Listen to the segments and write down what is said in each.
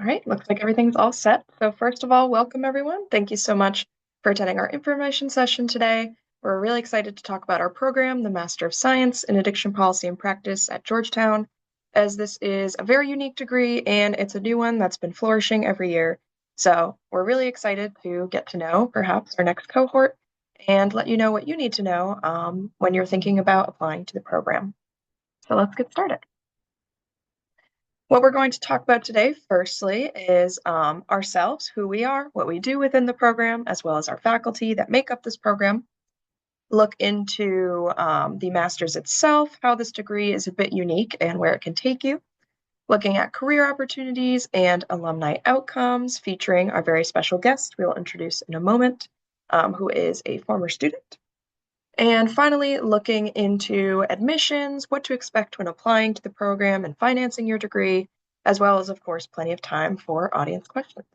All right, looks like everything's all set. So first of all, welcome everyone. Thank you so much for attending our information session today. We're really excited to talk about our program, the Master of Science in Addiction Policy and Practice at Georgetown, as this is a very unique degree and it's a new one that's been flourishing every year. So we're really excited to get to know perhaps our next cohort and let you know what you need to know when you're thinking about applying to the program. So let's get started. What we're going to talk about today, firstly, is ourselves, who we are, what we do within the program, as well as our faculty that make up this program. Look into the master's itself, how this degree is a bit unique and where it can take you. Looking at career opportunities and alumni outcomes, featuring our very special guest we will introduce in a moment, who is a former student. And finally, looking into admissions, what to expect when applying to the program and financing your degree, as well as, of course, plenty of time for audience questions.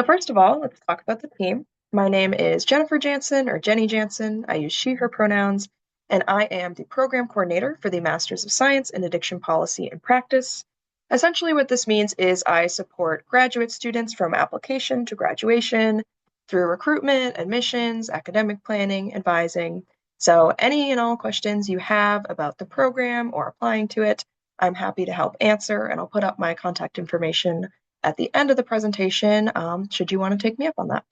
So first of all, let's talk about the team. My name is Jennifer Jansen, or Jenny Jansen. I use she, her pronouns, and I am the program coordinator for the Masters of Science in Addiction Policy and Practice. Essentially, what this means is I support graduate students from application to graduation, through recruitment, admissions, academic planning, advising. So any and all questions you have about the program or applying to it, I'm happy to help answer, and I'll put up my contact information at the end of the presentation, should you want to take me up on that.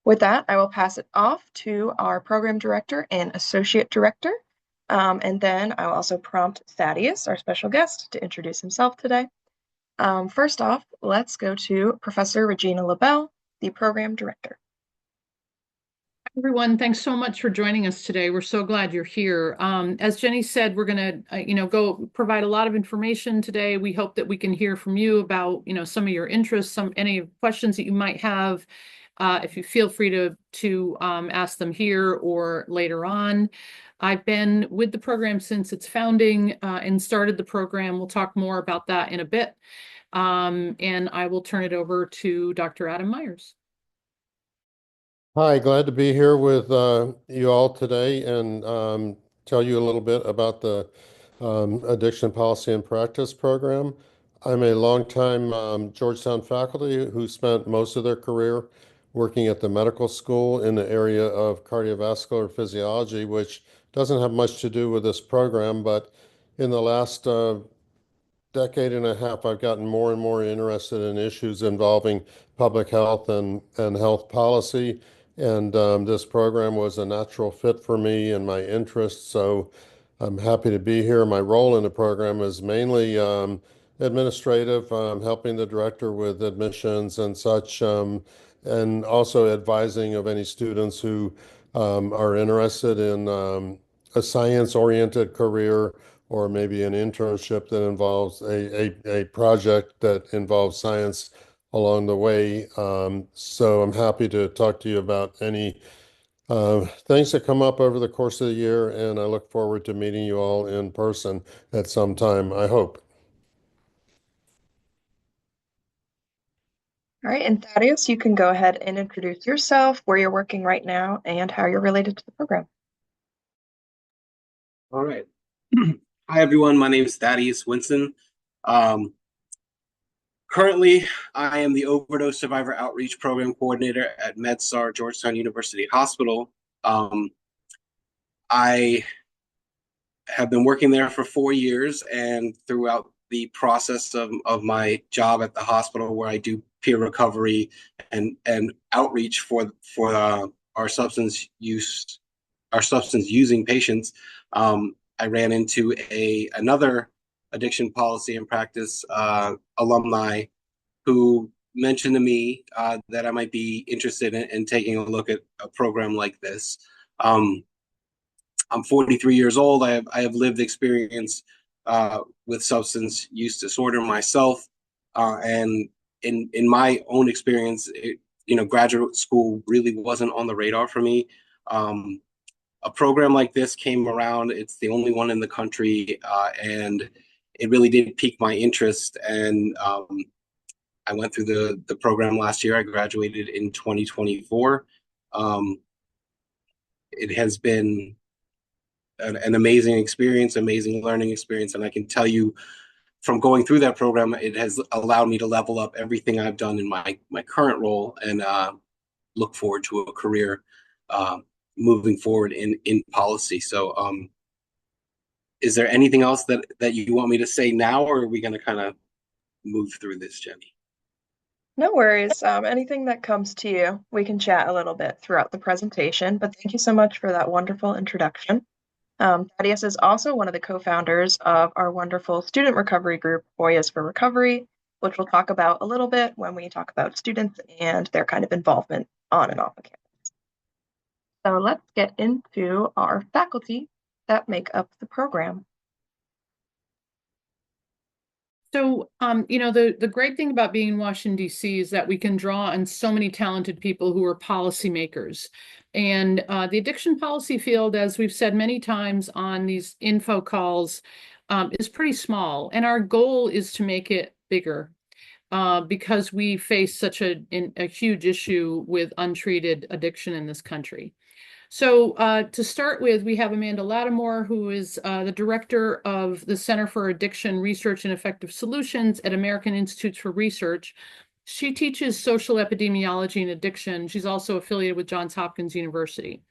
With that, I will pass it off to our program director and associate director, and then I'll also prompt Thaddeus, our special guest, to introduce himself today. First off, let's go to Professor Regina LaBelle, the program director. Everyone, thanks so much for joining us today. We're so glad you're here. As Jenny said, we're going to, go provide a lot of information today. We hope that we can hear from you about, some of your interests, any questions that you might have. If you feel free to ask them here or later on. I've been with the program since its founding and started the program. We'll talk more about that in a bit. And I will turn it over to Dr. Adam Myers. Hi, glad to be here with you all today and tell you a little bit about the Addiction Policy and Practice program. I'm a longtime Georgetown faculty who spent most of their career working at the medical school in the area of cardiovascular physiology, which doesn't have much to do with this program, but in the last decade and a half, I've gotten more and more interested in issues involving public health and health policy. And this program was a natural fit for me and my interests, so I'm happy to be here. My role in the program is mainly administrative, helping the director with admissions and such, and also advising of any students who are interested in a science-oriented career or maybe an internship that involves a project that involves science along the way. So I'm happy to talk to you about any things that come up over the course of the year, and I look forward to meeting you all in person at some time, I hope. All right, and Thaddeus, you can go ahead and introduce yourself, where you're working right now, and how you're related to the program. All right. Hi, everyone. My name is Thaddeus Winston. Currently, I am the Overdose Survivor Outreach Program Coordinator at MedStar Georgetown University Hospital. I have been working there for 4 years, and throughout the process of my job at the hospital, where I do peer recovery and outreach for our substance using patients, I ran into another addiction policy and practice alumni who mentioned to me that I might be interested in taking a look at a program like this. I'm 43 years old. I have lived experience with substance use disorder myself, and in my own experience, graduate school really wasn't on the radar for me. A program like this came around. It's the only one in the country, and it really did pique my interest. And I went through the program last year. I graduated in 2024. It has been an amazing experience, amazing learning experience. And I can tell you from going through that program, it has allowed me to level up everything I've done in my current role, and look forward to a career moving forward in policy. So is there anything else that you want me to say now, or are we going to kind of move through this, Jenny? No worries. Anything that comes to you, we can chat a little bit throughout the presentation, but thank you so much for that wonderful introduction. Thaddeus is also one of the co-founders of our wonderful student recovery group, Hoyas for Recovery, which we'll talk about a little bit when we talk about students and their kind of involvement on and off the campus. So let's get into our faculty that make up the program. So, the great thing about being in Washington, D.C. is that we can draw on so many talented people who are policymakers. And the addiction policy field, as we've said many times on these info calls, is pretty small. And our goal is to make it bigger because we face such a huge issue with untreated addiction in this country. So to start with, we have Amanda Lattimore, who is the director of the Center for Addiction Research and Effective Solutions at American Institutes for Research. She teaches social epidemiology and addiction. She's also affiliated with Johns Hopkins University.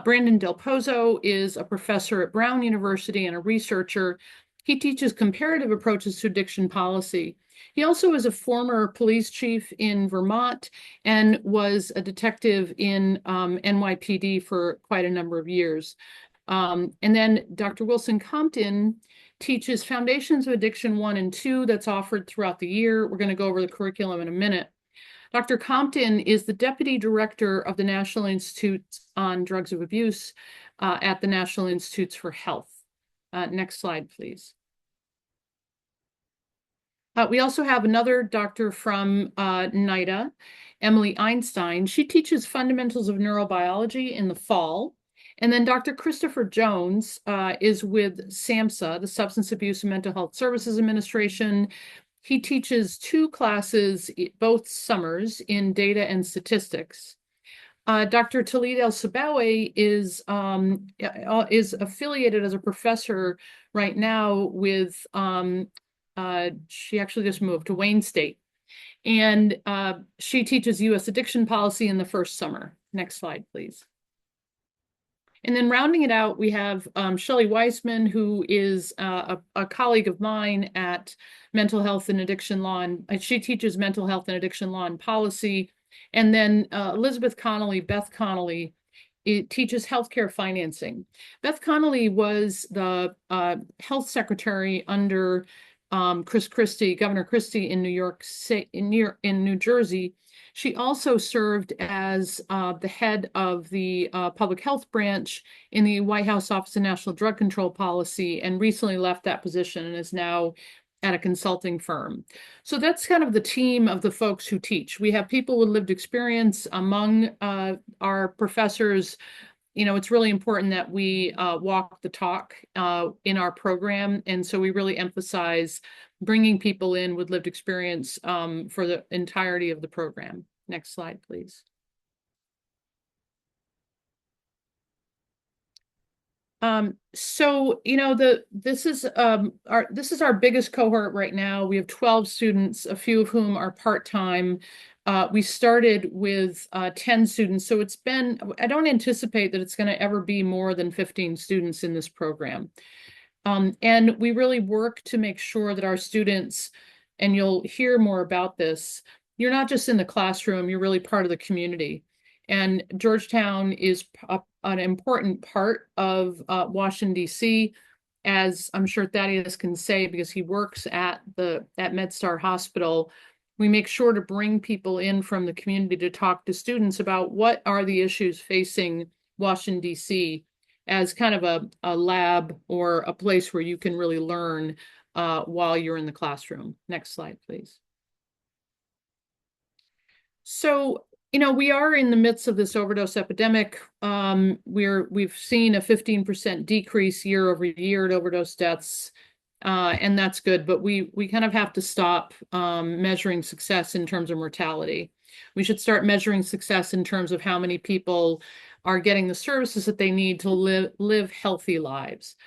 Brandon Del Pozo is a professor at Brown University and a researcher. He teaches comparative approaches to addiction policy. He also is a former police chief in Vermont and was a detective in NYPD for quite a number of years. And then Dr. Wilson Compton teaches Foundations of Addiction 1 and 2 that's offered throughout the year. We're going to go over the curriculum in a minute. Dr. Compton is the deputy director of the National Institute on Drugs of Abuse at the National Institutes for Health. Next slide, please. We also have another doctor from NIDA, Emily Einstein. She teaches fundamentals of neurobiology in the fall. And then Dr. Christopher Jones is with SAMHSA, the Substance Abuse and Mental Health Services Administration. He teaches 2 classes, both summers, in data and statistics. Dr. Talid El-Sabawy is affiliated as a professor right now with she actually just moved to Wayne State, and she teaches U.S. addiction policy in the first summer. Next slide, please. And then rounding it out, we have Shelley Weissman, who is a colleague of mine at Mental Health and Addiction Law, and she teaches mental health and addiction law and policy. And then Elizabeth Connolly, Beth Connolly, teaches healthcare financing. Beth Connolly was the health secretary under Chris Christie, Governor Christie in New York State, in New Jersey. She also served as the head of the public health branch in the White House Office of National Drug Control Policy, and recently left that position and is now at a consulting firm. So that's kind of the team of the folks who teach. We have people with lived experience among our professors. You know, it's really important that we walk the talk in our program. And so we really emphasize bringing people in with lived experience for the entirety of the program. Next slide, please. So, you know, this is our biggest cohort right now. We have 12 students, a few of whom are part-time. We started with 10 students, so I don't anticipate that it's going to ever be more than 15 students in this program. And we really work to make sure that our students, and you'll hear more about this, you're not just in the classroom, you're really part of the community. And Georgetown is an important part of Washington, D.C., as I'm sure Thaddeus can say, because he works at MedStar Hospital. We make sure to bring people in from the community to talk to students about what are the issues facing Washington, D.C., as kind of a lab or a place where you can really learn while you're in the classroom. Next slide, please. So, you know, we are in the midst of this overdose epidemic. We've seen a 15% decrease year over year at overdose deaths, and that's good. But we kind of have to stop measuring success in terms of mortality. We should start measuring success in terms of how many people are getting the services that they need to live healthy lives.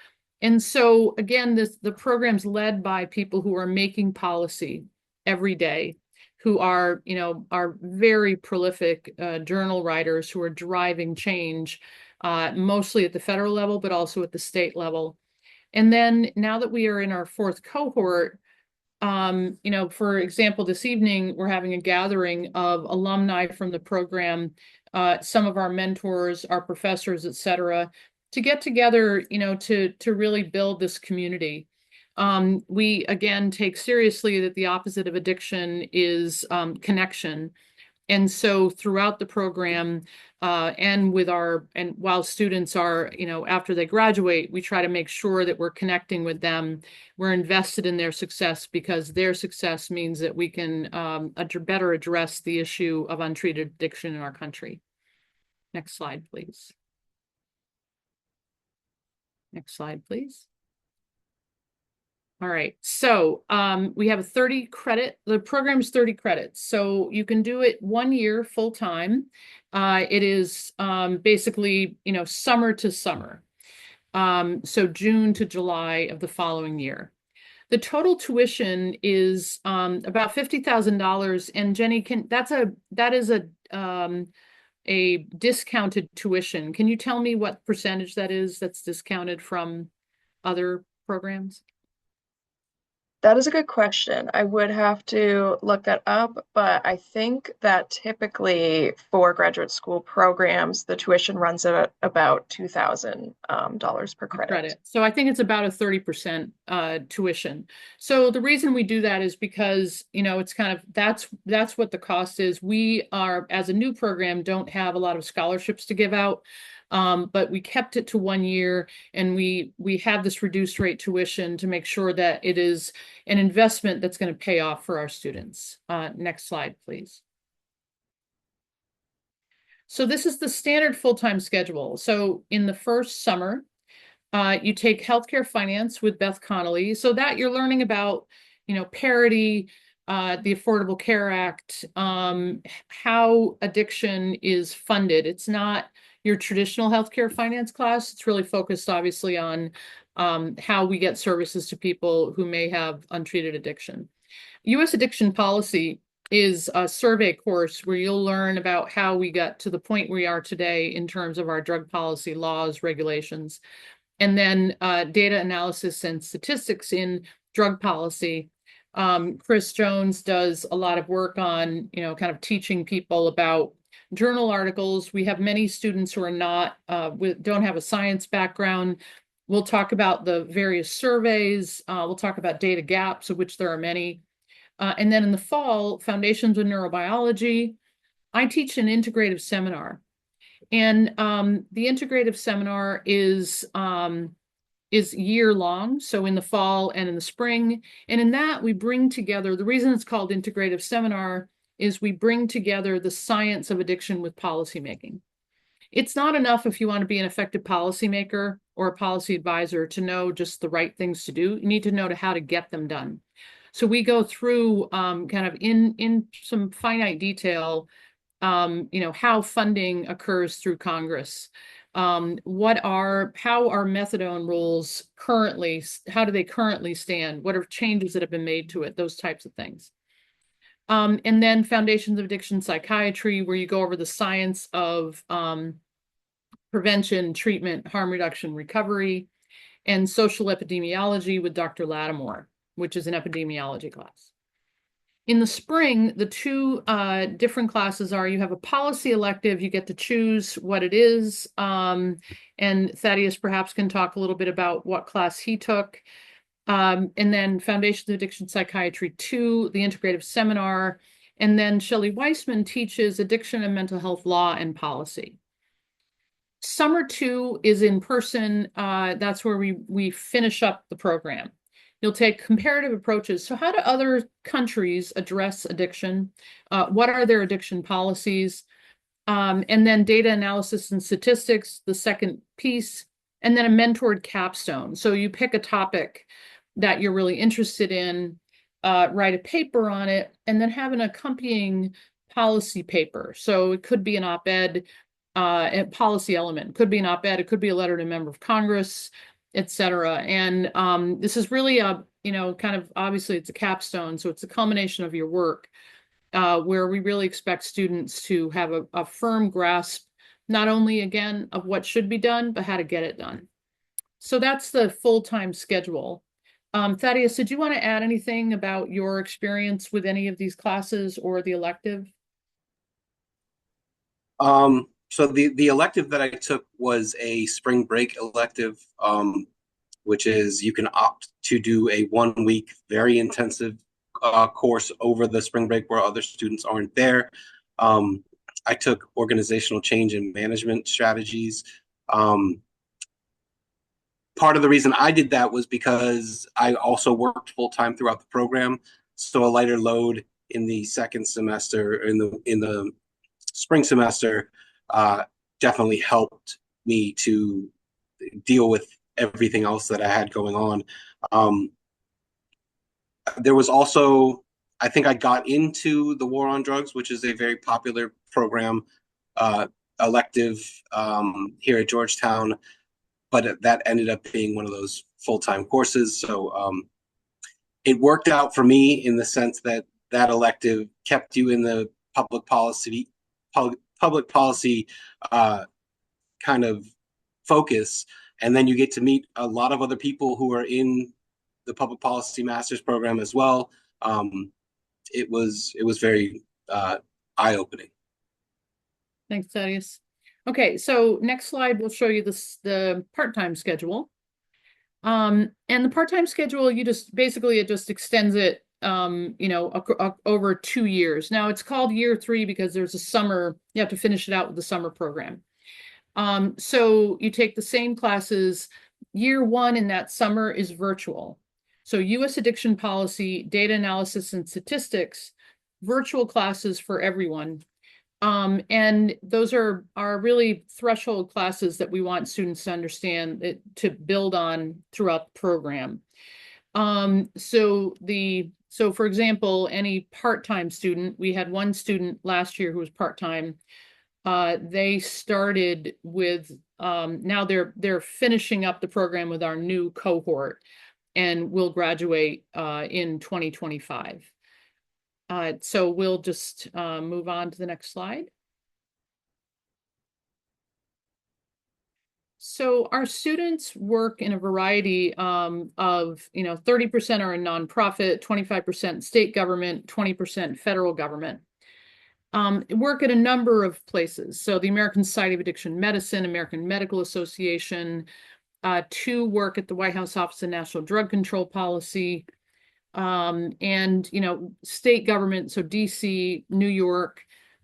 And so again, the program's led by people who are making policy every day, who are, are very prolific journal writers who are driving change, mostly at the federal level, but also at the state level. And then now that we are in our fourth cohort, for example, this evening, we're having a gathering of alumni from the program, some of our mentors, our professors, et cetera, to get together, to really build this community. We, again, take seriously that the opposite of addiction is connection. And so throughout the program, and while students are, after they graduate, we try to make sure that we're connecting with them. We're invested in their success because their success means that we can better address the issue of untreated addiction in our country. Next slide, please. Next slide, please. All right, so we have a 30 credit, the program is 30 credits. So you can do it 1 year full time. It is basically, summer to summer. So June to July of the following year. The total tuition is about $50,000. And Jenny, that is a discounted tuition. Can you tell me what percentage that is that's discounted from other programs? That is a good question. I would have to look that up, but I think that typically for graduate school programs, the tuition runs at about $2,000 per credit. So I think it's about a 30% tuition. So the reason we do that is because, it's kind of, that's what the cost is. We are, as a new program, don't have a lot of scholarships to give out. But we kept it to 1 year, and we have this reduced rate tuition to make sure that it is an investment that's going to pay off for our students. Next slide, please. So this is the standard full-time schedule. So in the first summer, you take healthcare finance with Beth Connolly, so that you're learning about, parity, the Affordable Care Act, how addiction is funded. It's not your traditional healthcare finance class. It's really focused, obviously, on how we get services to people who may have untreated addiction. U.S. addiction policy is a survey course where you'll learn about how we got to the point we are today in terms of our drug policy laws, regulations, and then data analysis and statistics in drug policy. Chris Jones does a lot of work on, kind of teaching people about journal articles. We have many students who are not, don't have a science background. We'll talk about the various surveys. We'll talk about data gaps, of which there are many. And then in the fall, Foundations of Neurobiology, I teach an integrative seminar. And the integrative seminar is year long, so in the fall and in the spring. And in that, we bring together, the reason it's called integrative seminar is we bring together the science of addiction with policymaking. It's not enough if you want to be an effective policymaker or a policy advisor to know just the right things to do. You need to know how to get them done. So we go through kind of in some finite detail, how funding occurs through Congress. How are methadone rules currently, how do they currently stand? What are changes that have been made to it? Those types of things. And then Foundations of Addiction Psychiatry, where you go over the science of prevention, treatment, harm reduction, recovery, and social epidemiology with Dr. Lattimore, which is an epidemiology class. In the spring, the two different classes are, you have a policy elective, you get to choose what it is, and Thaddeus perhaps can talk a little bit about what class he took. And then Foundations of Addiction Psychiatry 2, the integrative seminar, and then Shelley Weissman teaches addiction and mental health law and policy. Summer 2 is in person. That's where we finish up the program. You'll take comparative approaches. So how do other countries address addiction? What are their addiction policies? And then data analysis and statistics, the second piece, and then a mentored capstone. So you pick a topic that you're really interested in, write a paper on it, and then have an accompanying policy paper. So it could be an op-ed, a policy element. It could be an op-ed. It could be a letter to a member of Congress. et cetera. And this is really a, kind of obviously it's a capstone. So it's a culmination of your work where we really expect students to have a firm grasp, not only again of what should be done, but how to get it done. So that's the full-time schedule. Thaddeus, did you want to add anything about your experience with any of these classes or the elective? So the elective that I took was a spring break elective, which is you can opt to do a 1 week, very intensive course over the spring break where other students aren't there. I took organizational change and management strategies. Part of the reason I did that was because I also worked full time throughout the program, so a lighter load in the second semester, in the spring semester, definitely helped me to deal with everything else that I had going on. There was also, I think I got into the War on Drugs, which is a very popular program, elective here at Georgetown, but that ended up being one of those full-time courses. So it worked out for me in the sense that that elective kept you in the public policy kind of focus, and then you get to meet a lot of other people who are in the public policy master's program as well. It was very eye-opening. Thanks, Thaddeus. Okay, so next slide will show you the part-time schedule. And the part-time schedule, it just extends it, over 2 years. Now it's called year 3 because there's a summer, you have to finish it out with the summer program. So you take the same classes. Year 1 in that summer is virtual. So U.S. addiction policy, data analysis and statistics, virtual classes for everyone. And those are really threshold classes that we want students to understand, to build on throughout the program. So for example, any part-time student, we had one student last year who was part-time. They started with, now they're finishing up the program with our new cohort and will graduate in 2025. So we'll just move on to the next slide. So our students work in a variety of, 30% are in nonprofit, 25% state government, 20% federal government. Work at a number of places. So the American Society of Addiction Medicine, American Medical Association, 2 work at the White House Office of National Drug Control Policy, and state government, so DC, New York.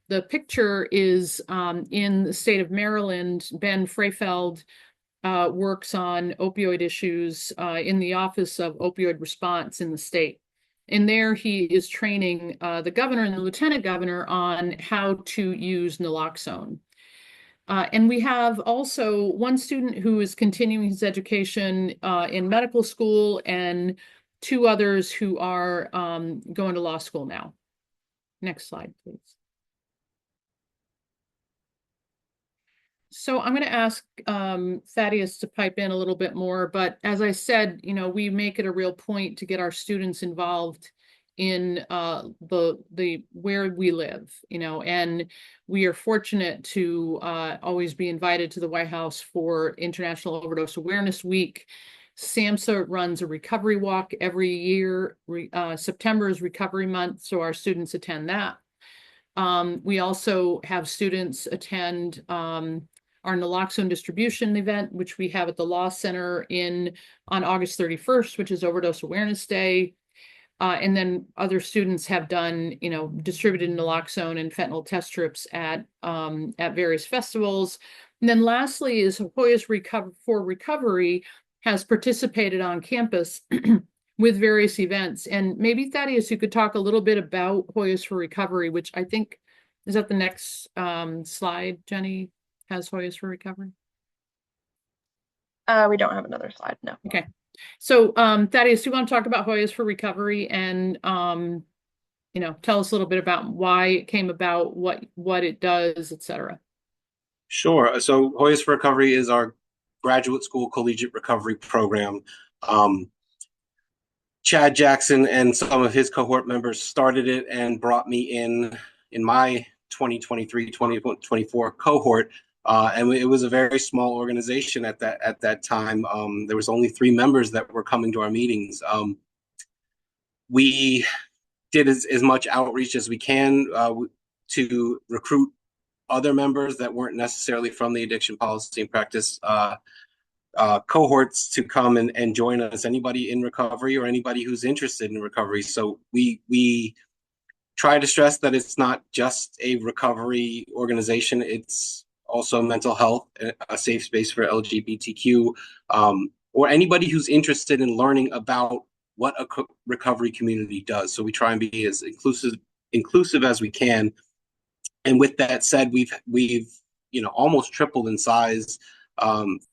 The picture is in the state of Maryland. Ben Freyfeld works on opioid issues in the Office of Opioid Response in the state. And there he is training the governor and the lieutenant governor on how to use naloxone. And we have also one student who is continuing his education in medical school, and 2 others who are going to law school now. Next slide, please. So I'm going to ask Thaddeus to pipe in a little bit more, but as I said, we make it a real point to get our students involved in the where we live, and we are fortunate to always be invited to the White House for International Overdose Awareness Week. SAMHSA runs a recovery walk every year. September is Recovery Month, so our students attend that. We also have students attend our naloxone distribution event, which we have at the Law Center on August 31st, which is Overdose Awareness Day. And then other students have done, distributed naloxone and fentanyl test strips at various festivals. And then lastly is Hoyas for Recovery has participated on campus with various events. And maybe Thaddeus, you could talk a little bit about Hoyas for Recovery, which I think is that the next slide, Jenny, has Hoyas for Recovery? We don't have another slide, no. Okay. So Thaddeus, do you want to talk about Hoyas for Recovery and tell us a little bit about why it came about, what it does, et cetera? Sure. So Hoyas for Recovery is our graduate school collegiate recovery program. Chad Jackson and some of his cohort members started it and brought me in my 2023-2024 cohort. And it was a very small organization at that time. There was only 3 members that were coming to our meetings. We did as much outreach as we can to recruit other members that weren't necessarily from the addiction policy and practice cohorts to come and join us, anybody in recovery or anybody who's interested in recovery. So we try to stress that it's not just a recovery organization, it's also mental health, a safe space for LGBTQ, or anybody who's interested in learning about what a recovery community does. So we try and be as inclusive as we can. And with that said, we've almost tripled in size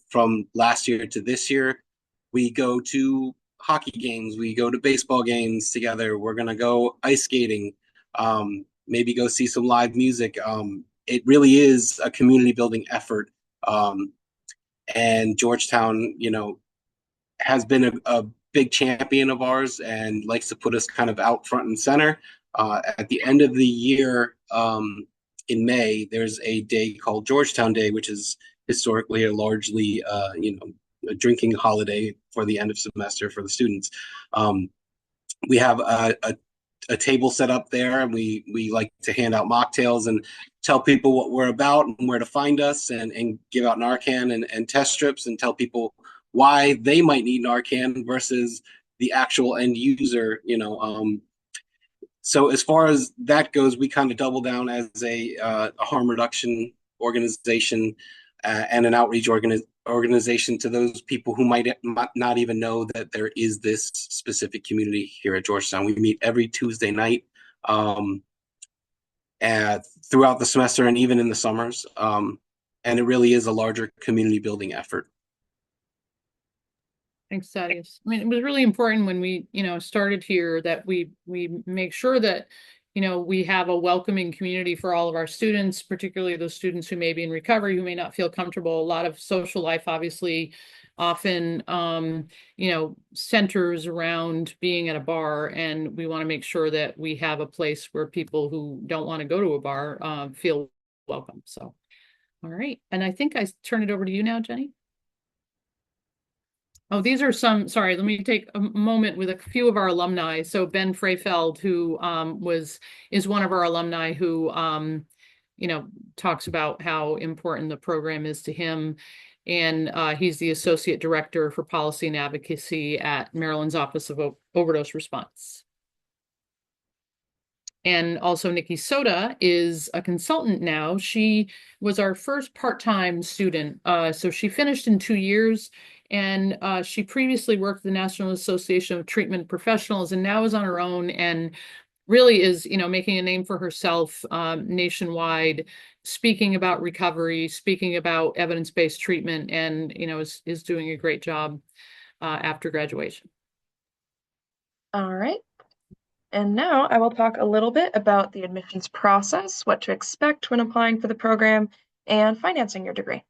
from last year to this year. We go to hockey games, we go to baseball games together. We're gonna go ice skating, maybe go see some live music. It really is a community building effort. And Georgetown, has been a big champion of ours and likes to put us kind of out front and center. At the end of the year, in May, there's a day called Georgetown Day, which is historically a largely, a drinking holiday for the end of semester for the students. We have a table set up there, and we like to hand out mocktails and tell people what we're about and where to find us, and give out Narcan and test strips, and tell people why they might need Narcan versus the actual end user. So as far as that goes, we kind of double down as a harm reduction organization and an outreach organization to those people who might not even know that there is this specific community here at Georgetown. We meet every Tuesday night throughout the semester and even in the summers. And it really is a larger community building effort. Thanks, Thaddeus. I mean, it was really important when we, started here that we make sure that, we have a welcoming community for all of our students, particularly those students who may be in recovery, who may not feel comfortable. A lot of social life, obviously, often, centers around being at a bar, and we want to make sure that we have a place where people who don't want to go to a bar feel welcome. So, all right. And I think I turn it over to you now, Jenny. Oh, these are sorry, let me take a moment with a few of our alumni. So Ben Freyfeld, who is one of our alumni who, talks about how important the program is to him. And he's the Associate Director for Policy and Advocacy at Maryland's Office of Overdose Response. And also Nikki Soda is a consultant now. She was our first part-time student. So she finished in 2 years. And she previously worked at the National Association of Treatment Professionals and now is on her own and really is, making a name for herself nationwide, speaking about recovery, speaking about evidence-based treatment, and, is doing a great job after graduation. All right. And now I will talk a little bit about the admissions process, what to expect when applying for the program, and financing your degree.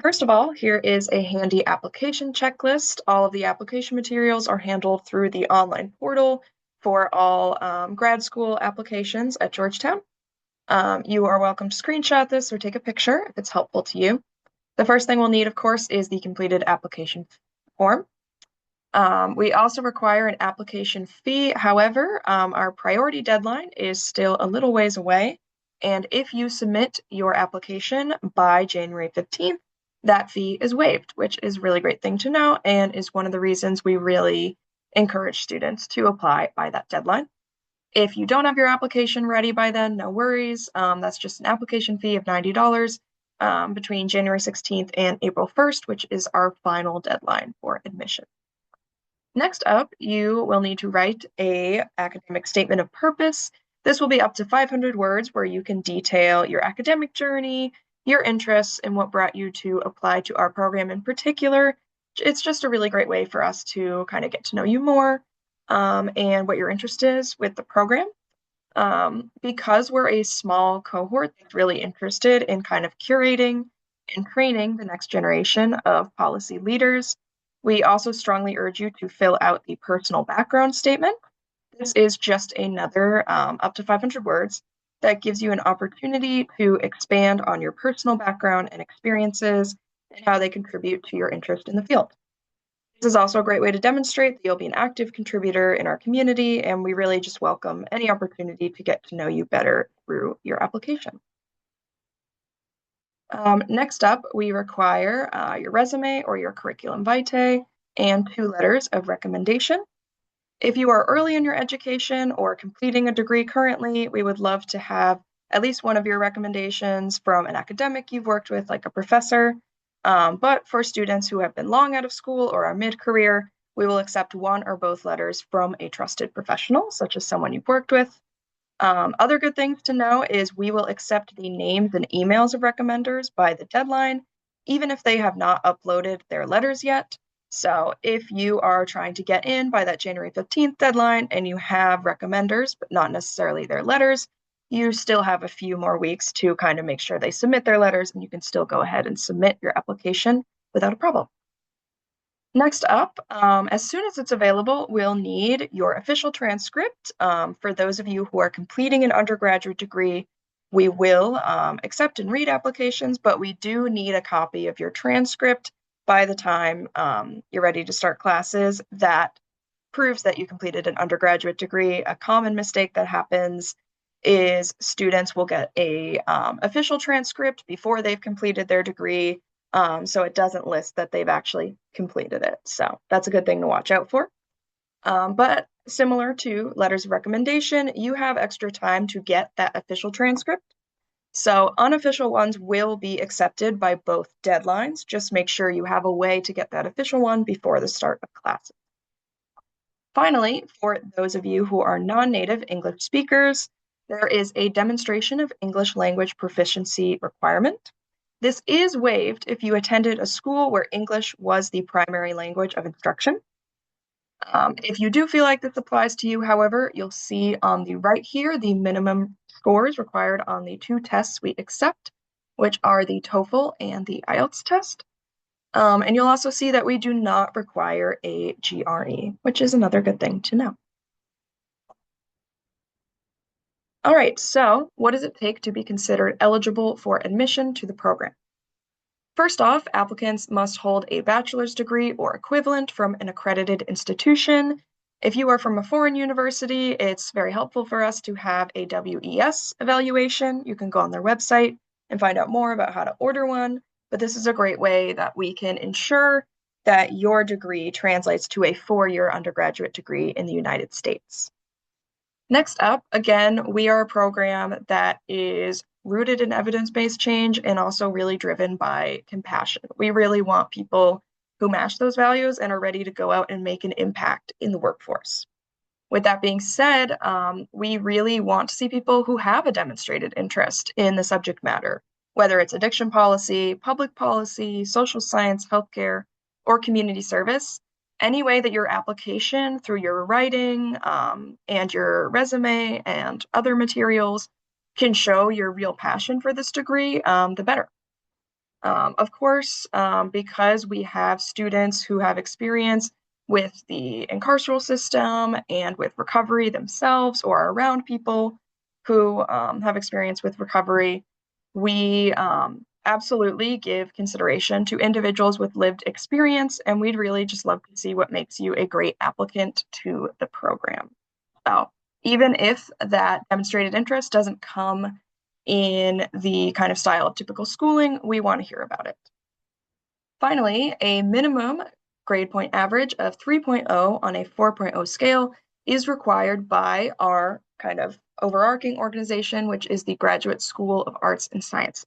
First of all, here is a handy application checklist. All of the application materials are handled through the online portal for all grad school applications at Georgetown. You are welcome to screenshot this or take a picture if it's helpful to you. The first thing we'll need, of course, is the completed application form. We also require an application fee. However, our priority deadline is still a little ways away. And if you submit your application by January 15th, that fee is waived, which is a really great thing to know and is one of the reasons we really encourage students to apply by that deadline. If you don't have your application ready by then, no worries. That's just an application fee of $90 between January 16th and April 1st, which is our final deadline for admission. Next up, you will need to write an academic statement of purpose. This will be up to 500 words where you can detail your academic journey, your interests, and what brought you to apply to our program in particular. It's just a really great way for us to kind of get to know you more and what your interest is with the program. Because we're a small cohort that's really interested in kind of curating and training the next generation of policy leaders. We also strongly urge you to fill out the personal background statement. This is just another up to 500 words that gives you an opportunity to expand on your personal background and experiences and how they contribute to your interest in the field. This is also a great way to demonstrate that you'll be an active contributor in our community, and we really just welcome any opportunity to get to know you better through your application. Next up, we require your resume or your curriculum vitae and 2 letters of recommendation. If you are early in your education or completing a degree currently, we would love to have at least one of your recommendations from an academic you've worked with, like a professor. But for students who have been long out of school or are mid-career, we will accept one or both letters from a trusted professional, such as someone you've worked with. Other good things to know is we will accept the names and emails of recommenders by the deadline, even if they have not uploaded their letters yet. So if you are trying to get in by that January 15th deadline and you have recommenders, but not necessarily their letters, you still have a few more weeks to kind of make sure they submit their letters, and you can still go ahead and submit your application without a problem. Next up, as soon as it's available, we'll need your official transcript. For those of you who are completing an undergraduate degree, we will accept and read applications, but we do need a copy of your transcript by the time you're ready to start classes that proves that you completed an undergraduate degree. A common mistake that happens is students will get a official transcript before they've completed their degree, so it doesn't list that they've actually completed it. So that's a good thing to watch out for. But similar to letters of recommendation, you have extra time to get that official transcript. So unofficial ones will be accepted by both deadlines. Just make sure you have a way to get that official one before the start of classes. Finally, for those of you who are non-native English speakers, there is a demonstration of English language proficiency requirement. This is waived if you attended a school where English was the primary language of instruction. If you do feel like this applies to you, however, you'll see on the right here the minimum scores required on the 2 tests we accept, which are the TOEFL and the IELTS test. And you'll also see that we do not require a GRE, which is another good thing to know. All right, so what does it take to be considered eligible for admission to the program? First off, applicants must hold a bachelor's degree or equivalent from an accredited institution. If you are from a foreign university, it's very helpful for us to have a WES evaluation. You can go on their website and find out more about how to order one, but this is a great way that we can ensure that your degree translates to a 4-year undergraduate degree in the United States. Next up, again, we are a program that is rooted in evidence-based change and also really driven by compassion. We really want people who match those values and are ready to go out and make an impact in the workforce. With that being said, we really want to see people who have a demonstrated interest in the subject matter, whether it's addiction policy, public policy, social science, healthcare, or community service. Any way that your application through your writing and your resume and other materials can show your real passion for this degree, the better. Of course, because we have students who have experience with the incarceral system and with recovery themselves or are around people who have experience with recovery, we absolutely give consideration to individuals with lived experience, and we'd really just love to see what makes you a great applicant to the program. So even if that demonstrated interest doesn't come in the kind of style of typical schooling, we want to hear about it. Finally, a minimum grade point average of 3.0 on a 4.0 scale is required by our kind of overarching organization, which is the Graduate School of Arts and Sciences.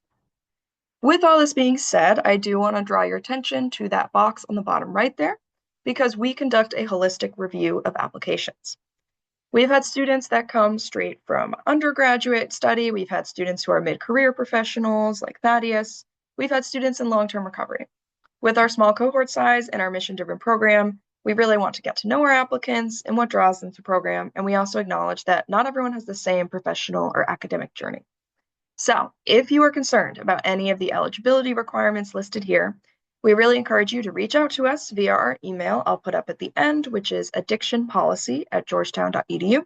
With all this being said, I do want to draw your attention to that box on the bottom right there, because we conduct a holistic review of applications. We've had students that come straight from undergraduate study. We've had students who are mid-career professionals like Thaddeus. We've had students in long-term recovery. With our small cohort size and our mission-driven program, we really want to get to know our applicants and what draws them to the program, and we also acknowledge that not everyone has the same professional or academic journey. So if you are concerned about any of the eligibility requirements listed here, we really encourage you to reach out to us via our email I'll put up at the end, which is addictionpolicy@georgetown.edu,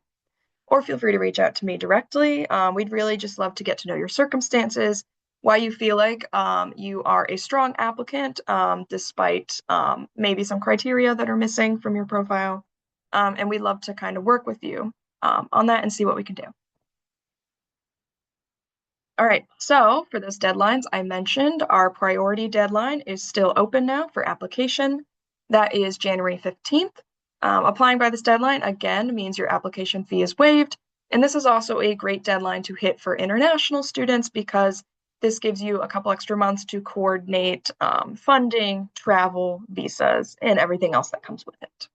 or feel free to reach out to me directly. We'd really just love to get to know your circumstances, why you feel like you are a strong applicant despite maybe some criteria that are missing from your profile. And we'd love to kind of work with you on that and see what we can do. All right, so for those deadlines I mentioned, our priority deadline is still open now for application. That is January 15th. Applying by this deadline, again, means your application fee is waived. And this is also a great deadline to hit for international students because this gives you a couple extra months to coordinate funding, travel, visas, and everything else that comes with it.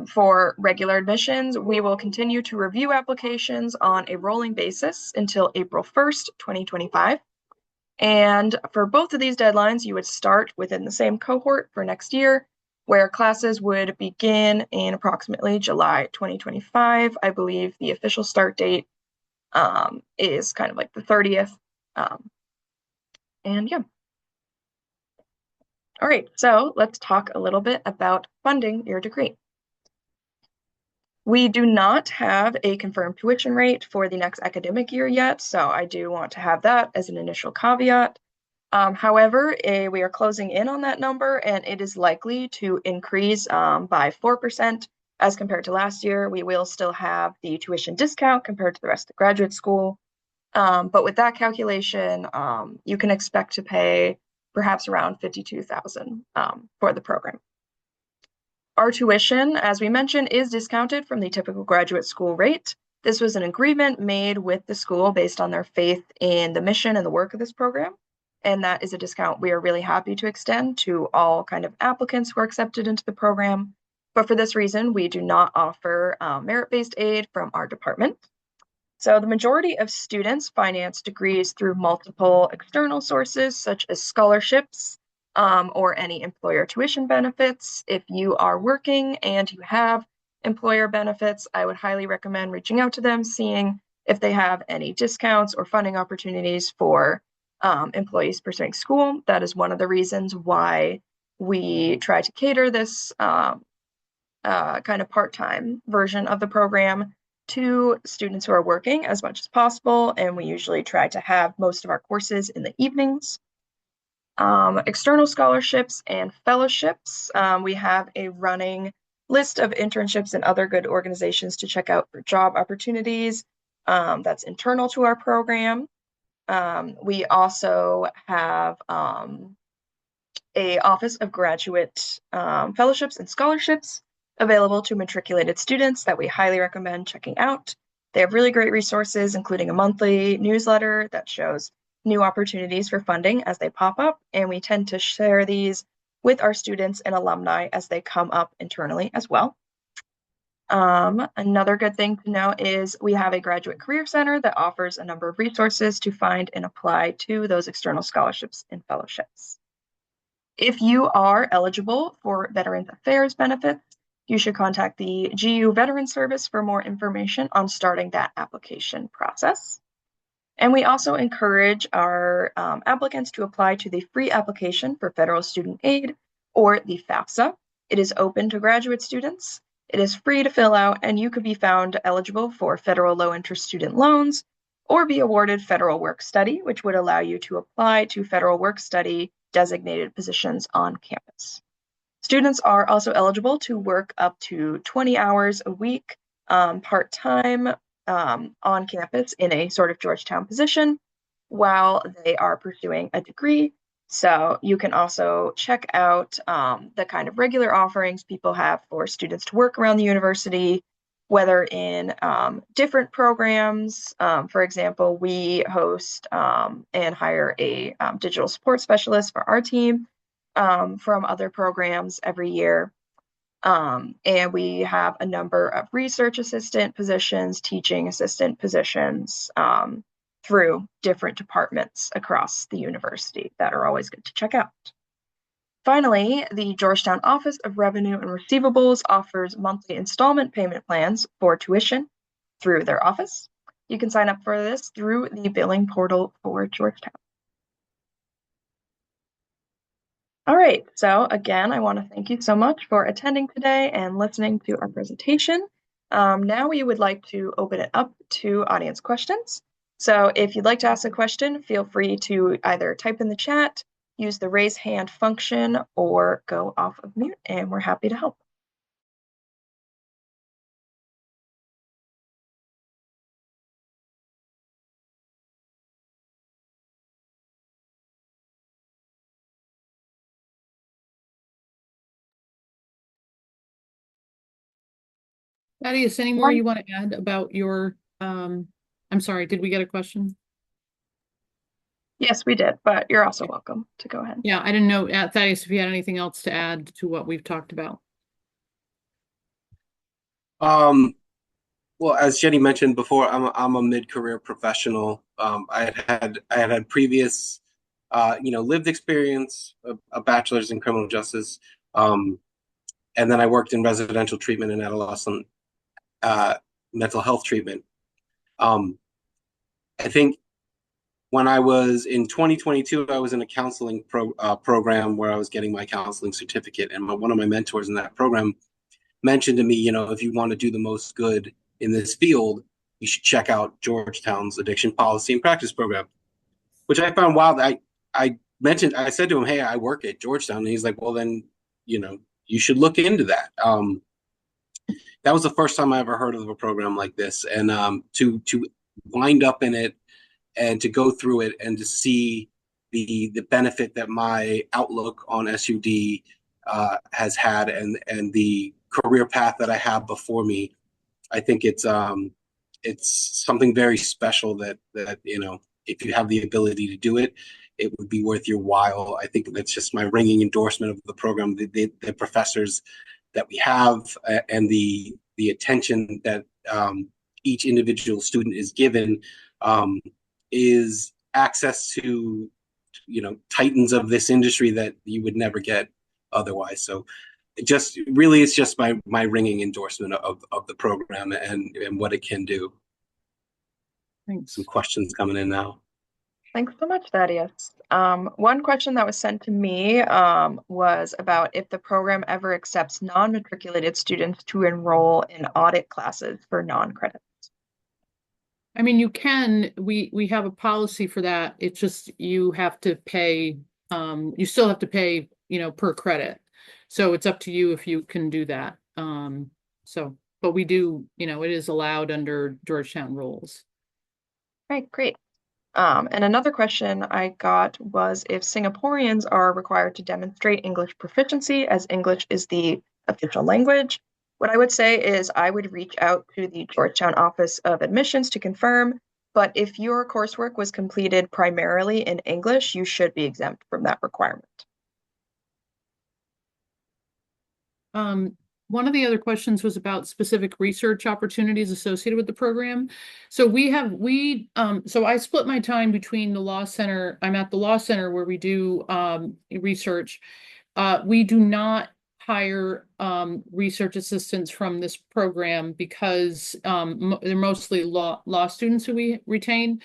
For regular admissions, we will continue to review applications on a rolling basis until April 1st, 2025. And for both of these deadlines, you would start within the same cohort for next year, where classes would begin in approximately July 2025. I believe the official start date is kind of like the 30th. And yeah. All right, so let's talk a little bit about funding your degree. We do not have a confirmed tuition rate for the next academic year yet, so I do want to have that as an initial caveat. However, we are closing in on that number, and it is likely to increase by 4% as compared to last year. We will still have the tuition discount compared to the rest of the graduate school. But with that calculation, you can expect to pay perhaps around $52,000 for the program. Our tuition, as we mentioned, is discounted from the typical graduate school rate. This was an agreement made with the school based on their faith in the mission and the work of this program. And that is a discount we are really happy to extend to all kind of applicants who are accepted into the program. But for this reason, we do not offer merit-based aid from our department. So the majority of students finance degrees through multiple external sources, such as scholarships, or any employer tuition benefits. If you are working and you have employer benefits, I would highly recommend reaching out to them, seeing if they have any discounts or funding opportunities for employees pursuing school. That is one of the reasons why we try to cater this kind of part-time version of the program to students who are working as much as possible, and we usually try to have most of our courses in the evenings. External scholarships and fellowships. We have a running list of internships and other good organizations to check out for job opportunities. That's internal to our program. We also have a Office of Graduate Fellowships and Scholarships available to matriculated students that we highly recommend checking out. They have really great resources, including a monthly newsletter that shows new opportunities for funding as they pop up, and we tend to share these with our students and alumni as they come up internally as well. Another good thing to know is we have a Graduate Career Center that offers a number of resources to find and apply to those external scholarships and fellowships. If you are eligible for Veterans Affairs benefits, you should contact the GU Veteran Service for more information on starting that application process. And we also encourage our applicants to apply to the free application for federal student aid, or the FAFSA. It is open to graduate students. It is free to fill out, and you could be found eligible for federal low-interest student loans or be awarded federal work study, which would allow you to apply to federal work study designated positions on campus. Students are also eligible to work up to 20 hours a week part-time on campus in a sort of Georgetown position while they are pursuing a degree. So you can also check out the kind of regular offerings people have for students to work around the university, whether in different programs. For example, we host and hire a digital support specialist for our team from other programs every year. And we have a number of research assistant positions, teaching assistant positions through different departments across the university that are always good to check out. Finally, the Georgetown Office of Revenue and Receivables offers monthly installment payment plans for tuition through their office. You can sign up for this through the billing portal for Georgetown. All right, so again, I want to thank you so much for attending today and listening to our presentation. Now we would like to open it up to audience questions. So if you'd like to ask a question, feel free to either type in the chat, use the raise hand function, or go off of mute, and we're happy to help. Thaddeus, any more you want to add about your, I'm sorry, did we get a question? Yes, we did, but you're also welcome to go ahead. Yeah, I didn't know, Thaddeus, if you had anything else to add to what we've talked about. Well, as Jenny mentioned before, I'm a mid-career professional. I had previous, lived experience, a bachelor's in criminal justice, and then I worked in residential treatment and adolescent mental health treatment. I think when I was in 2022, I was in a counseling program where I was getting my counseling certificate, and one of my mentors in that program mentioned to me, if you want to do the most good in this field, you should check out Georgetown's Addiction Policy and Practice Program, which I found wild. I said to him, hey, I work at Georgetown. And he's like, well, then, you should look into that. That was the first time I ever heard of a program like this. And to wind up in it and to go through it and to see the benefit that my outlook on SUD has had and the career path that I have before me, I think it's something very special that if you have the ability to do it, it would be worth your while. I think that's just my ringing endorsement of the program. The professors that we have and the attention that each individual student is given is access to titans of this industry that you would never get otherwise. So it's just my ringing endorsement of the program and what it can do. Thanks. Some questions coming in now. Thanks so much, Thaddeus. One question that was sent to me was about if the program ever accepts non-matriculated students to enroll in audit classes for non-credits. I mean, you can, we have a policy for that. It's just, you have to pay, you still have to pay, per credit. So it's up to you if you can do that. But we do, it is allowed under Georgetown rules. Right, great. And another question I got was if Singaporeans are required to demonstrate English proficiency, as English is the official language. What I would say is I would reach out to the Georgetown Office of Admissions to confirm, but if your coursework was completed primarily in English, you should be exempt from that requirement. One of the other questions was about specific research opportunities associated with the program. So so I split my time between the Law Center. I'm at the Law Center where we do research. We do not hire research assistants from this program because they're mostly law students who we retain.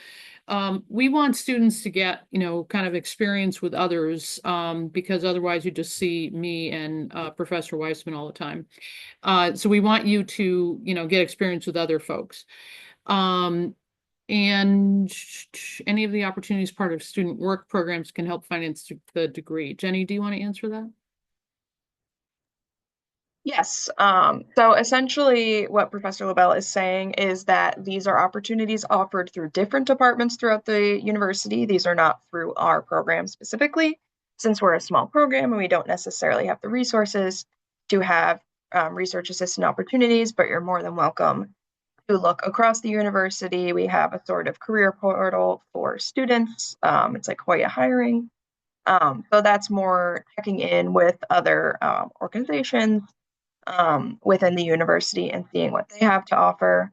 We want students to get, kind of experience with others because otherwise you just see me and Professor Weissman all the time. So we want you to, get experience with other folks. And any of the opportunities part of student work programs can help finance the degree. Jenny, do you want to answer that? Yes. So essentially what Professor LaBelle is saying is that these are opportunities offered through different departments throughout the university. These are not through our program specifically, since we're a small program and we don't necessarily have the resources to have research assistant opportunities, but you're more than welcome to look across the university. We have a sort of career portal for students. It's like Hoya Hiring. So that's more checking in with other organizations within the university and seeing what they have to offer.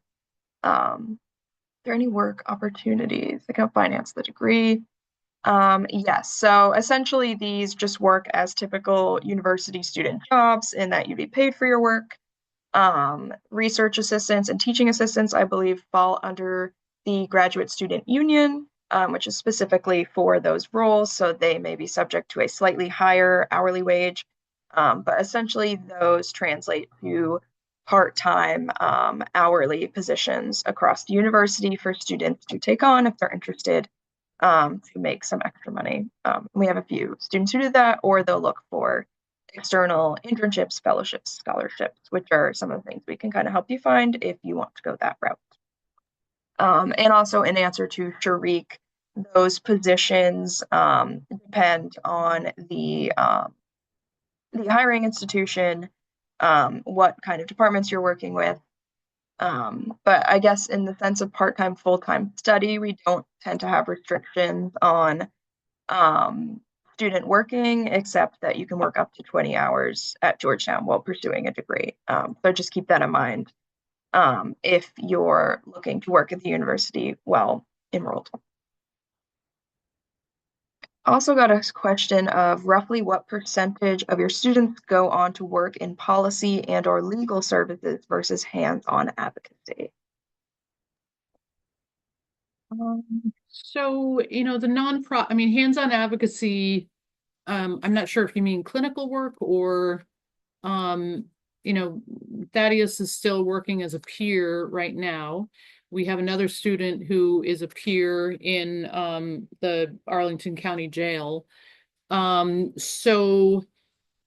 Are there any work opportunities that can finance the degree? Yes, so essentially these just work as typical university student jobs in that you'd be paid for your work. Research assistants and teaching assistants, I believe, fall under the Graduate Student Union, which is specifically for those roles. So they may be subject to a slightly higher hourly wage, but essentially those translate to part-time hourly positions across the university for students to take on if they're interested to make some extra money. We have a few students who do that, or they'll look for external internships, fellowships, scholarships, which are some of the things we can kind of help you find if you want to go that route. And also in answer to Sharik, those positions depend on the hiring institution, what kind of departments you're working with. But I guess in the sense of part-time, full-time study, we don't tend to have restrictions on student working, except that you can work up to 20 hours at Georgetown while pursuing a degree. So just keep that in mind if you're looking to work at the university while enrolled. Also got a question of roughly what percentage of your students go on to work in policy and or legal services versus hands-on advocacy. So, you know, the nonprofit, I mean, hands-on advocacy, I'm not sure if you mean clinical work or, you know, Thaddeus is still working as a peer right now. We have another student who is a peer in the Arlington County Jail. You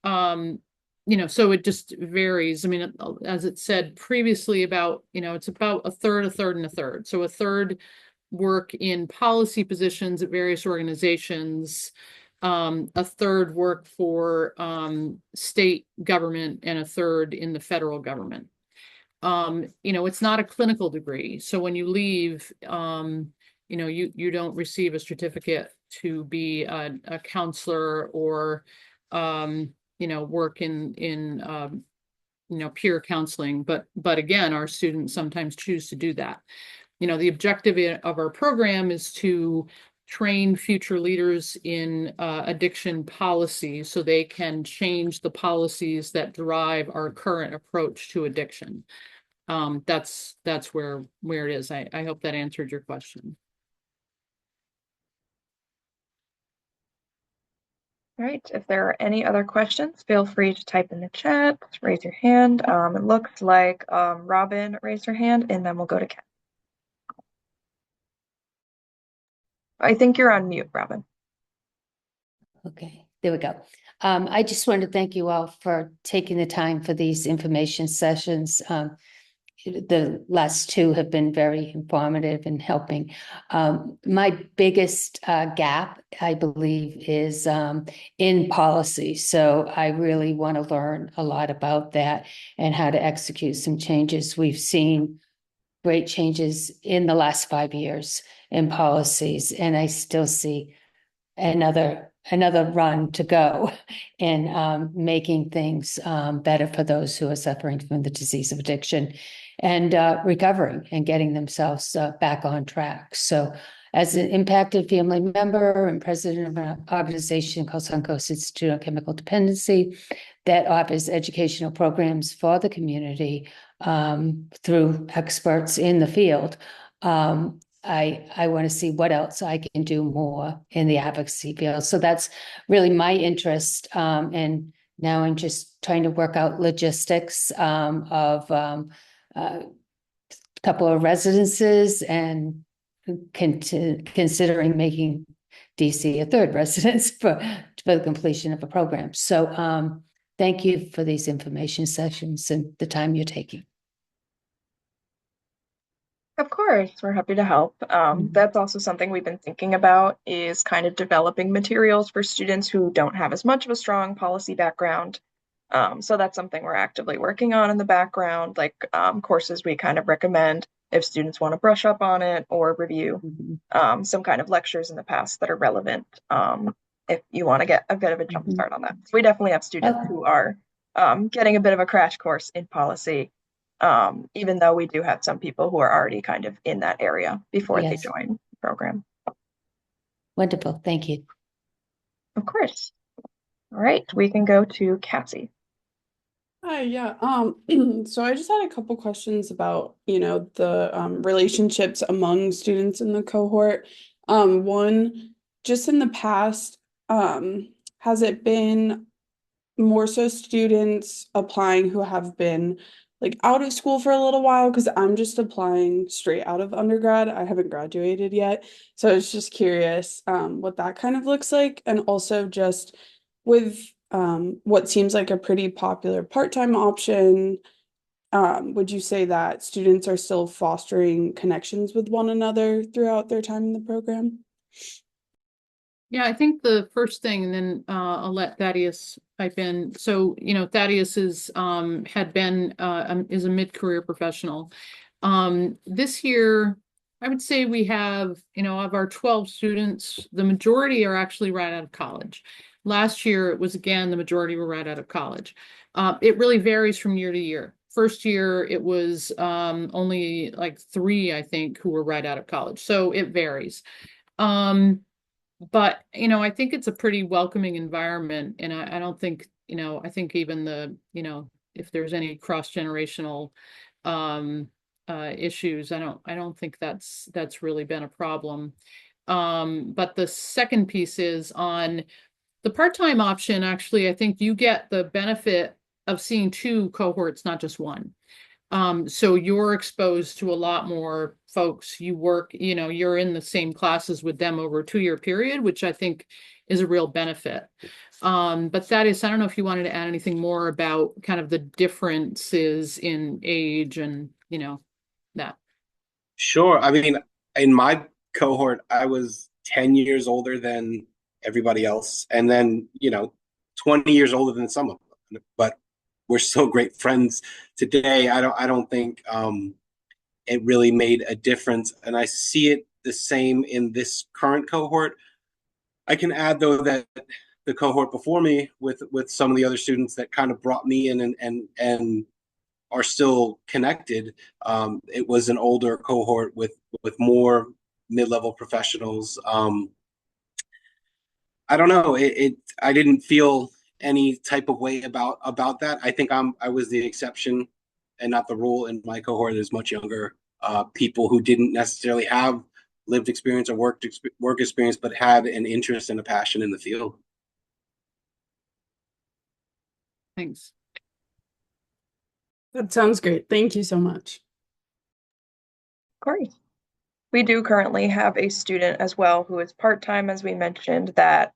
know, so it just varies. I mean, as it said previously about, you know, it's about a third, a third, and a third. So a third work in policy positions at various organizations, a third work for state government, and a third in the federal government. You know, it's not a clinical degree. So when you leave, you know, you don't receive a certificate to be a counselor or, you know, work in you know, peer counseling. But again, our students sometimes choose to do that. You know, the objective of our program is to train future leaders in addiction policy so they can change the policies that drive our current approach to addiction. That's where it is. I hope that answered your question. All right, if there are any other questions, feel free to type in the chat, raise your hand. It looks like Robin raised her hand, and then we'll go to Kat. I think you're on mute, Robin. Okay, there we go. I just wanted to thank you all for taking the time for these information sessions. The last two have been very informative and helping. My biggest gap, I believe, is in policy. So I really want to learn a lot about that and how to execute some changes. We've seen great changes in the last 5 years in policies, and I still see another run to go in making things better for those who are suffering from the disease of addiction and recovering and getting themselves back on track. So as an impacted family member and president of an organization called Suncoast Institute on Chemical Dependency that offers educational programs for the community through experts in the field, I want to see what else I can do more in the advocacy field. So that's really my interest. And now I'm just trying to work out logistics of a couple of residences and considering making DC a third residence for the completion of a program. So thank you for these information sessions and the time you're taking. Of course, we're happy to help. That's also something we've been thinking about, is kind of developing materials for students who don't have as much of a strong policy background. So that's something we're actively working on in the background, like courses we kind of recommend if students want to brush up on it or review some kind of lectures in the past that are relevant if you want to get a bit of a jump start on that. So we definitely have students who are getting a bit of a crash course in policy, even though we do have some people who are already kind of in that area before they join the program. Wonderful. Thank you. Of course. All right, we can go to Cassie. Hi, yeah. So I just had a couple questions about, the relationships among students in the cohort. One, just in the past, has it been more so students applying who have been like out of school for a little while? Because I'm just applying straight out of undergrad. I haven't graduated yet. So I was just curious what that kind of looks like. And also just with what seems like a pretty popular part-time option, would you say that students are still fostering connections with one another throughout their time in the program? Yeah, I think the first thing, and then I'll let Thaddeus pipe in. So, Thaddeus is had been is a mid-career professional. This year, I would say we have, of our 12 students, the majority are actually right out of college. Last year, it was again, the majority were right out of college. It really varies from year to year. First year, it was only like 3, I think, who were right out of college. So it varies. Um, but I think it's a pretty welcoming environment, and I don't think, I think even if there's any cross-generational issues, I don't think that's really been a problem. But the second piece is on the part-time option. Actually, I think you get the benefit of seeing 2 cohorts, not just one. So you're exposed to a lot more folks. You're in the same classes with them over a 2-year period, which I think is a real benefit. But Thaddeus, I don't know if you wanted to add anything more about kind of the differences in age and, that. Sure. I mean, in my cohort, I was 10 years older than everybody else, and then, 20 years older than some of them. But we're still great friends today. I don't think it really made a difference, and I see it the same in this current cohort. I can add though that the cohort before me with some of the other students that kind of brought me in and are still connected. It was an older cohort with more mid-level professionals. I don't know. I didn't feel any type of way about that. I think I was the exception and not the rule. In my cohort, there's much younger people who didn't necessarily have lived experience or work experience, but had an interest and a passion in the field. Thanks. That sounds great. Thank you so much. Great. We do currently have a student as well who is part-time, as we mentioned, that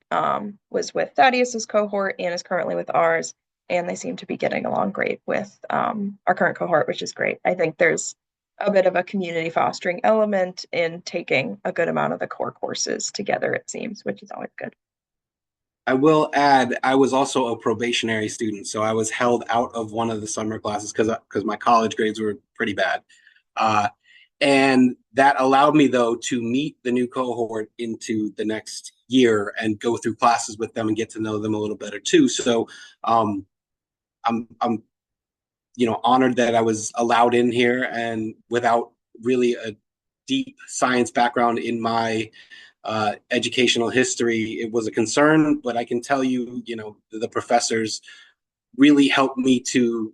was with Thaddeus's cohort and is currently with ours. And they seem to be getting along great with our current cohort, which is great. I think there's a bit of a community fostering element in taking a good amount of the core courses together, it seems, which is always good. I will add, I was also a probationary student, so I was held out of one of the summer classes because my college grades were pretty bad. Uh, and that allowed me, though, to meet the new cohort into the next year and go through classes with them and get to know them a little better too. So I'm honored that I was allowed in here, and without really a deep science background in my educational history, it was a concern. But I can tell you, the professors really helped me to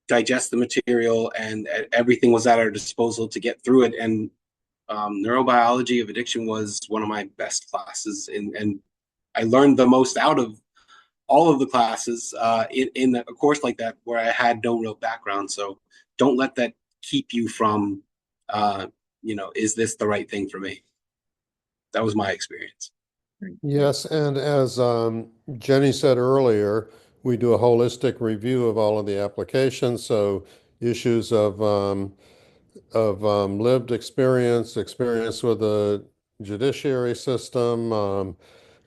digest the material, and everything was at our disposal to get through it. And neurobiology of addiction was one of my best classes, and I learned the most out of all of the classes in a course like that where I had no real background. So don't let that keep you from, is this the right thing for me? That was my experience. Yes, and as Jenny said earlier, we do a holistic review of all of the applications. So issues of lived experience, experience with the judiciary system,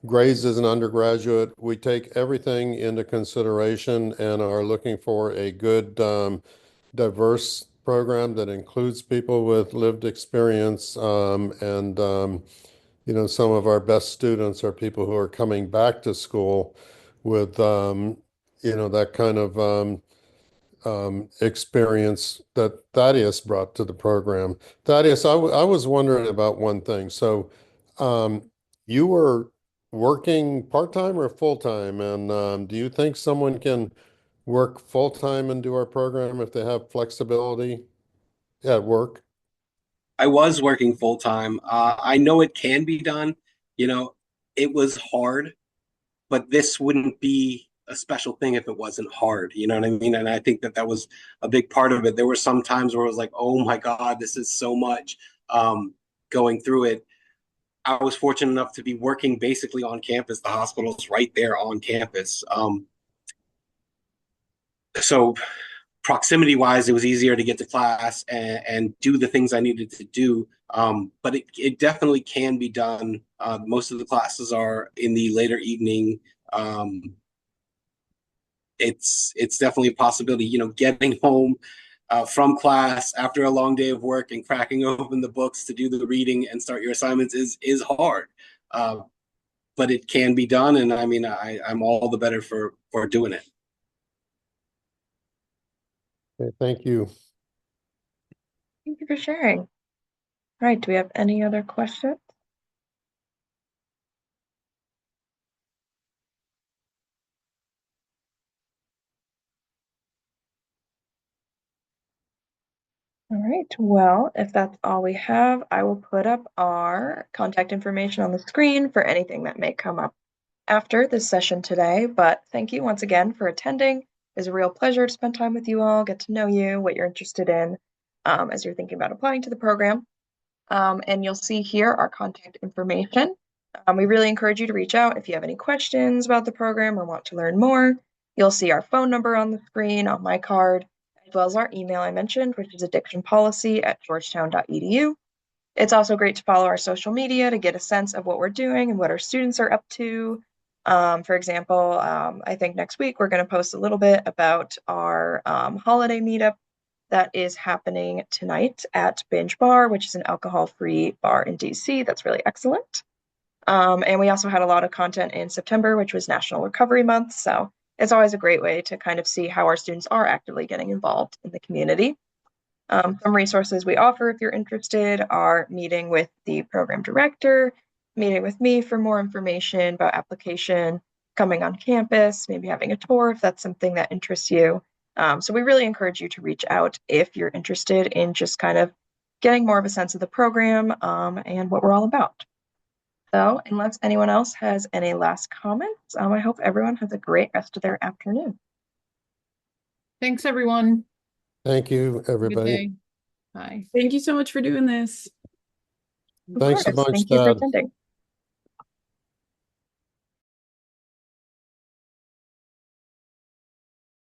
grades as an undergraduate. We take everything into consideration and are looking for a good, diverse program that includes people with lived experience. Some of our best students are people who are coming back to school with, that kind of experience that Thaddeus brought to the program. Thaddeus, I was wondering about one thing. So, you were working part-time or full-time, and do you think someone can work full-time and do our program if they have flexibility at work? I was working full time. I know it can be done. You know, it was hard, but this wouldn't be a special thing if it wasn't hard. You know what I mean? And I think that that was a big part of it. There were some times where I was like, oh my God, this is so much going through it. I was fortunate enough to be working basically on campus. The hospital's right there on campus. So proximity wise, it was easier to get to class and do the things I needed to do. But it definitely can be done. Most of the classes are in the later evening. It's definitely a possibility. You know, getting home from class after a long day of work and cracking open the books to do the reading and start your assignments is hard. But it can be done, and I mean, I'm all the better for doing it. Okay, thank you. Thank you for sharing. All right, do we have any other questions? All right, well, if that's all we have, I will put up our contact information on the screen for anything that may come up after this session today. But thank you once again for attending. It's a real pleasure to spend time with you all, get to know you, what you're interested in as you're thinking about applying to the program. And you'll see here our contact information. We really encourage you to reach out if you have any questions about the program or want to learn more. You'll see our phone number on the screen on my card, as well as our email I mentioned, which is addictionpolicy@georgetown.edu. It's also great to follow our social media to get a sense of what we're doing and what our students are up to. For example, I think next week we're going to post a little bit about our holiday meetup that is happening tonight at Binge Bar, which is an alcohol-free bar in DC. That's really excellent. And we also had a lot of content in September, which was National Recovery Month. So it's always a great way to kind of see how our students are actively getting involved in the community. Some resources we offer if you're interested are meeting with the program director, meeting with me for more information about application, coming on campus, maybe having a tour if that's something that interests you. So we really encourage you to reach out if you're interested in just kind of getting more of a sense of the program and what we're all about. So unless anyone else has any last comments, I hope everyone has a great rest of their afternoon. Thanks, everyone. Thank you, Good everybody. day. Bye. Thank you so much for doing this. Of Thanks a course. bunch, Thank you for Dad. attending.